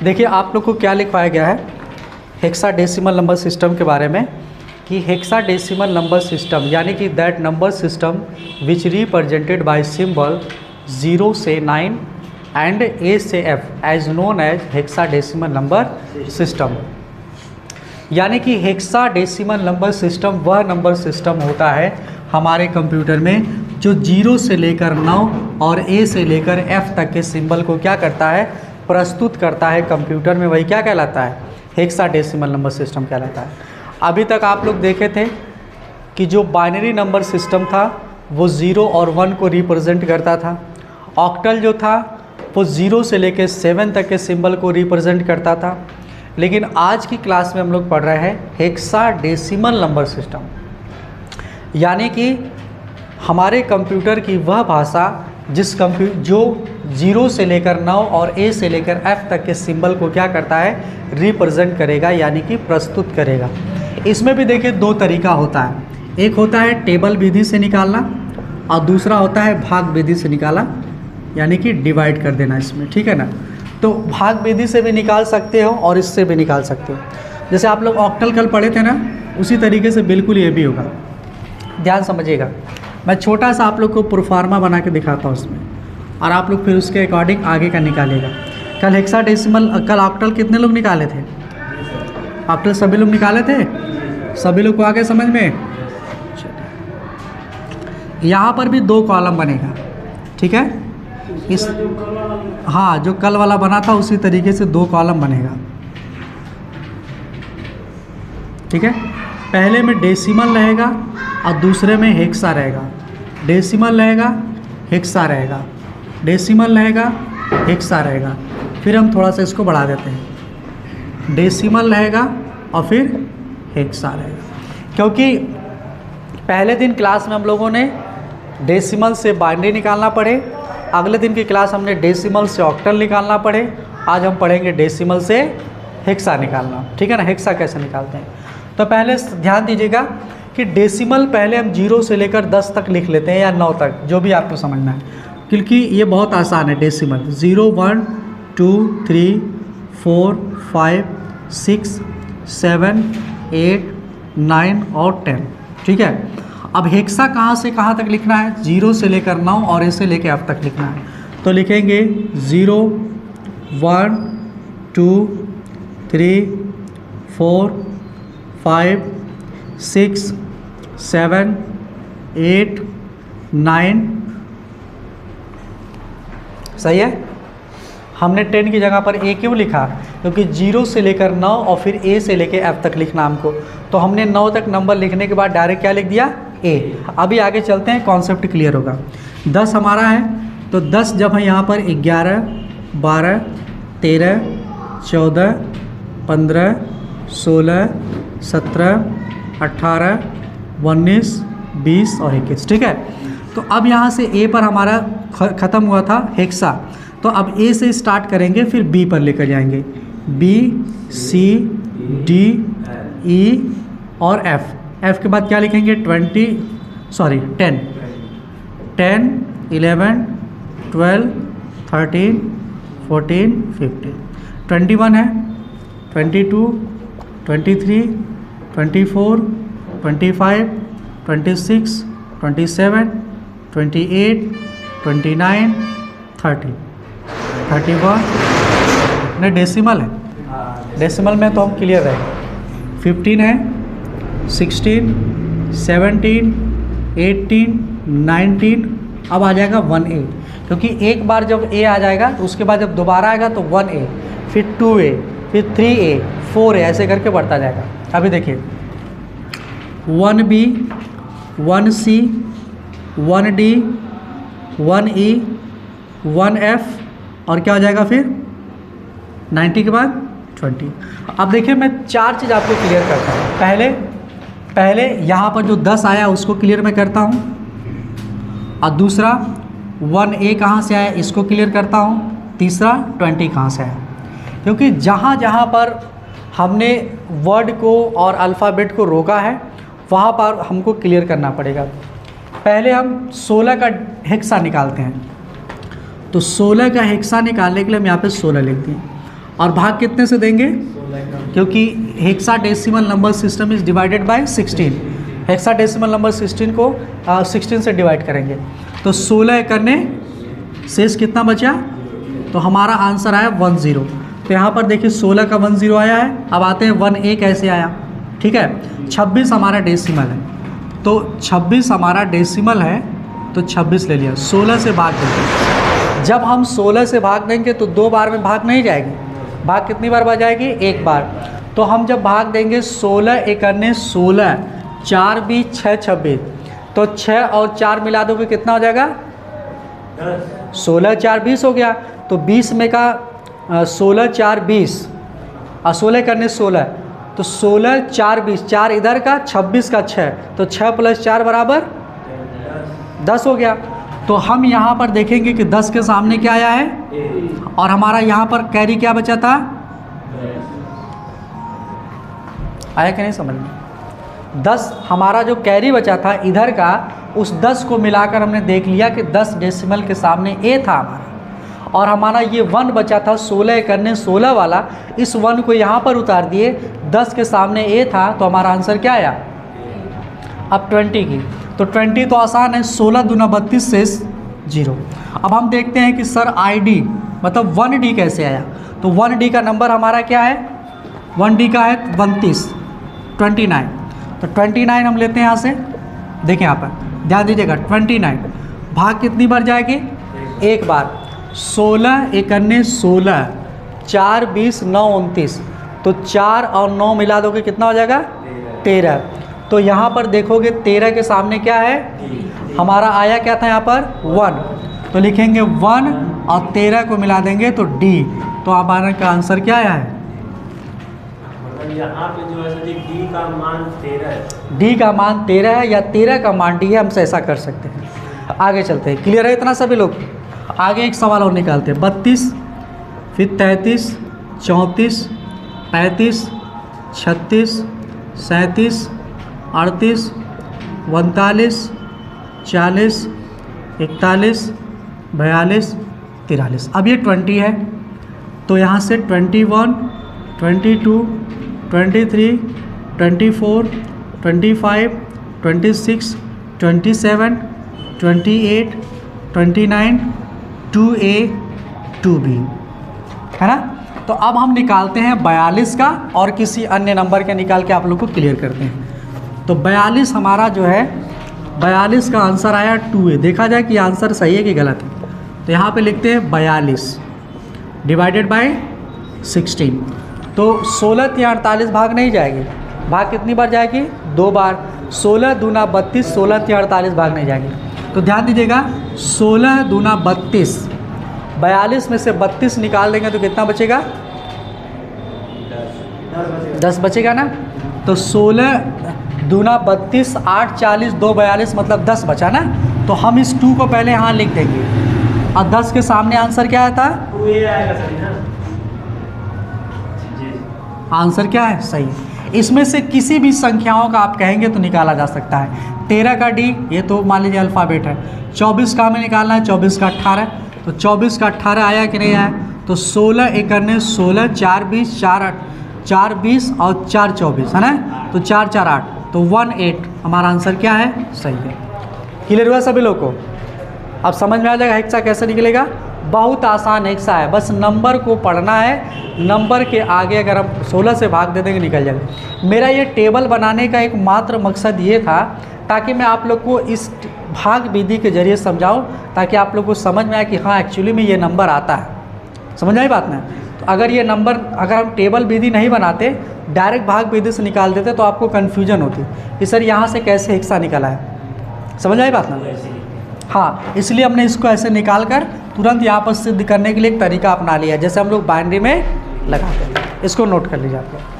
देखिए आप लोग को क्या लिखवाया गया है हेक्साडेसिमल नंबर सिस्टम के बारे में कि हेक्साडेसिमल नंबर सिस्टम यानी कि that number system which represented by symbol 0 से 9 एंड A से F as known as hexadecimal number system. यानी कि हेक्साडेसिमल नंबर सिस्टम वह नंबर सिस्टम होता है हमारे कंप्यूटर में जो 0 से लेकर 9 और A से लेकर F तक के सिंबल को क्या करता है, प्रस्तुत करता है कंप्यूटर में। वही क्या कहलाता है, हेक्साडेसिमल नंबर सिस्टम कहलाता है। अभी तक आप लोग देखे थे कि जो बाइनरी नंबर सिस्टम था वो 0 और 1 को रिप्रेजेंट करता था। ऑक्टल जो था वो 0 से लेकर 7 तक के सिंबल को रिप्रेजेंट करता था। लेकिन आज की क्लास में हम लोग पढ़ रहे हैं हेक्साडेसिमल नंबर सिस्टम, यानी कि हमारे कंप्यूटर की वह भाषा जो 0 से लेकर 9 और A से लेकर F तक के सिंबल को क्या करता है, रिप्रेजेंट करेगा यानी कि प्रस्तुत करेगा। इसमें भी देखिए दो तरीका होता है, एक होता है टेबल विधि से निकालना और दूसरा होता है भाग विधि से निकाला यानी कि डिवाइड कर देना इसमें, ठीक है ना। तो भाग विधि से भी निकाल सकते हो और इससे भी निकाल सकते हो। जैसे आप लोग ऑक्टल कल पढ़े थे ना, उसी तरीके से बिल्कुल ये भी होगा। ध्यान समझिएगा, मैं छोटा सा आप लोग को प्रोफार्मा बना के दिखाता हूँ उसमें, और आप लोग फिर उसके अकॉर्डिंग आगे का निकालिएगा। कल हेक्साडेसिमल, कल ऑक्टल कितने लोग निकाले थे? ऑक्टल सभी लोग निकाले थे, सभी लोग को आगे समझ में। यहाँ पर भी 2 कॉलम बनेगा, ठीक है। इस हाँ, जो कल वाला बना था उसी तरीके से 2 कॉलम बनेगा, ठीक है। पहले में डेसिमल रहेगा और दूसरे में हेक्सा रहेगा। डेसिमल रहेगा, हेक्सा रहेगा, डेसिमल रहेगा, हेक्सा रहेगा। फिर हम थोड़ा सा इसको बढ़ा देते हैं, डेसिमल रहेगा और फिर हेक्सा रहेगा। क्योंकि पहले दिन क्लास में हम लोगों ने डेसिमल से बाइनरी निकालना पड़े, अगले दिन की क्लास हमने डेसिमल से ऑक्टल निकालना पड़े, आज हम पढ़ेंगे डेसिमल से हेक्सा निकालना, ठीक है ना। हेक्सा कैसे निकालते हैं, तो पहले ध्यान दीजिएगा कि डेसिमल पहले हम 0 से लेकर 10 तक लिख लेते हैं या 9 तक, जो भी आपको समझना है, क्योंकि ये बहुत आसान है। डेसिमल 0 1 2 3 4 5 6 7 8 9 और 10, ठीक है। अब हेक्सा कहाँ से कहाँ तक लिखना है, 0 से लेकर 9 और A से लेकर F तक लिखना है। तो लिखेंगे 0 1 2 3 4 5 6 7 8 9, सही है। हमने 10 की जगह पर A क्यों लिखा, क्योंकि 0 से लेकर 9 और फिर A से लेकर F तक लिखना हमको। तो हमने 9 तक नंबर लिखने के बाद डायरेक्ट क्या लिख दिया, A। अभी आगे चलते हैं, कॉन्सेप्ट क्लियर होगा। 10 हमारा है, तो 10 जब है यहाँ पर 11 12 13 14 15 16 17 18 19 20 और 21, ठीक है। तो अब यहाँ से A पर हमारा ख़त्म हुआ था हेक्सा, तो अब A से स्टार्ट करेंगे, फिर B पर लेकर जाएंगे, B C D E और F। F के बाद क्या लिखेंगे, 10 11 12 13 14 15 21 है, 22 23 24 25 26 27 28 29 30 31। नहीं, डेसिमल है, डेसिमल में तो हम क्लियर रहे। 15 है, 16 17 18 19, अब आ जाएगा 1A, क्योंकि एक बार जब A आ जाएगा तो उसके बाद जब दोबारा आएगा तो 1A, फिर 2A, फिर 3A, 4A, ऐसे करके बढ़ता जाएगा। अभी देखिए 1B 1C 1D 1E 1F और क्या हो जाएगा फिर 90 के बाद 20। अब देखिए मैं 4 चीज़ आपको क्लियर करता हूँ। पहले यहाँ पर जो 10 आया उसको क्लियर मैं करता हूँ, और दूसरा 1A कहाँ से आया इसको क्लियर करता हूँ, तीसरा 20 कहाँ से आया। क्योंकि जहाँ जहाँ पर हमने वर्ड को और अल्फ़ाबेट को रोका है वहाँ पर हमको क्लियर करना पड़ेगा। पहले हम 16 का हेक्सा निकालते हैं, तो 16 का हेक्सा निकालने के लिए हम यहाँ पे 16 लिखते हैं, और भाग कितने से देंगे, क्योंकि hexadecimal number system is divided by 16। Hexadecimal number 16 को 16 से डिवाइड करेंगे तो 16 करने शेष कितना बचा, तो हमारा आंसर आया 10। तो यहाँ पर देखिए 16 का 10 आया है। अब आते हैं 1A कैसे आया, ठीक है। 26 हमारा डेसिमल है, तो 26 हमारा डेसिमल है तो 26 ले लिया, 16 से भाग देंगे। जब हम 16 से भाग देंगे तो 2 बार में भाग नहीं जाएगी, भाग कितनी बार बजाएगी, 1 बार। तो हम जब भाग देंगे 16 एकन्ने 16, 4 20 6 26, तो 6 और 4 मिला दोगे कितना हो जाएगा, 16 4 20 हो गया। तो 20 में का 16 4 20 और 16 करने 16, तो 16 4 20, 4 इधर का 26 का 6, तो 6 + 4 बराबर 10 हो गया। तो हम यहाँ पर देखेंगे कि 10 के सामने क्या आया है, और हमारा यहाँ पर कैरी क्या बचा था, आया कि नहीं समझ में। 10 हमारा जो कैरी बचा था इधर का, उस 10 को मिलाकर हमने देख लिया कि 10 डेसिमल के सामने ए था हमारा, और हमारा ये 1 बचा था 16 करने 16 वाला, इस 1 को यहाँ पर उतार दिए, 10 के सामने ए था, तो हमारा आंसर क्या आया। अब 20 की, तो 20 तो आसान है, 16 दूना 32 से 0। अब हम देखते हैं कि सर ID मतलब 1D कैसे आया। तो 1D का नंबर हमारा क्या है, 1D का है 29, 29। तो 29 हम लेते हैं यहाँ से, देखें यहाँ पर ध्यान दीजिएगा, 29 भाग कितनी बार जाएगी, 1 बार। 16 एकन्ने 16, 4 20 9 29, तो 4 और 9 मिला दोगे कितना हो जाएगा, 13। तो यहाँ पर देखोगे 13 के सामने क्या है, हमारा आया क्या था यहाँ पर 1, तो लिखेंगे 1 और 13 को मिला देंगे तो D। तो हमारा का आंसर क्या आया है, यहाँ पे जो है D का मान 13 है। D का मान 13 है या 13 का मान D है, हमसे ऐसा कर सकते हैं। आगे चलते हैं, क्लियर है इतना सभी लोग। आगे एक सवाल और निकालते हैं, 32 फिर 33 34 35 36 37 38 39 40 41 42 43। अब ये 20 है, तो यहाँ से 21 22 23 24 25 26 27 28 29 2A 2B, है ना। तो अब हम निकालते हैं 42 का, और किसी अन्य नंबर के निकाल के आप लोग को क्लियर करते हैं। तो 42 हमारा जो है, 42 का आंसर आया 2A। देखा जाए कि आंसर सही है कि गलत है। तो यहाँ पे लिखते हैं 42 डिवाइडेड बाय 16। तो 16 या 48 भाग नहीं जाएगी, भाग कितनी बार जाएगी, 2 बार। 16 दूना 32, 16 या 48 भाग नहीं जाएगी। तो ध्यान दीजिएगा, 16 दूना 32, 42 में से 32 निकाल देंगे तो कितना बचेगा, 10 बचेगा ना। तो 16 दूना 32, 8 40 2 42, मतलब 10 बचा ना। तो हम इस 2 को पहले यहाँ लिख देंगे, और 10 के सामने आंसर क्या आया था, 2A आएगा सही ना। आंसर क्या है, सही है। इसमें से किसी भी संख्याओं का आप कहेंगे तो निकाला जा सकता है। 13 का D, ये तो मान लीजिए अल्फ़ाबेट है। 24 का हमें निकालना है, 24 का 18, तो 24 का 18 आया कि नहीं आया। तो 16 एकन्ने 16, 4 20 4 20 और 4 24, है ना। तो 4 4 8, तो 18 हमारा आंसर क्या है, सही है। क्लियर हुआ सभी लोग को। अब समझ में आ जाएगा हेक्सा कैसे निकलेगा। बहुत आसान हेक्सा है, बस नंबर को पढ़ना है। नंबर के आगे अगर हम 16 से भाग दे देंगे निकल जाएगा। मेरा ये टेबल बनाने का एक मात्र मकसद ये था ताकि मैं आप लोग को इस भाग विधि के जरिए समझाऊं, ताकि आप लोग को समझ में आए कि हाँ एक्चुअली में ये नंबर आता है। समझ आई बात ना। तो अगर ये नंबर अगर हम टेबल विधि नहीं बनाते, डायरेक्ट भाग विधि से निकाल देते तो आपको कन्फ्यूजन होती कि सर यहाँ से कैसे हेक्सा निकला है। समझ आई बात ना। हाँ, इसलिए हमने इसको ऐसे निकाल कर तुरंत यहाँ पर सिद्ध करने के लिए एक तरीका अपना लिया, जैसे हम लोग बाइनरी में लगाते हैं। इसको नोट कर लीजिए आप लोग।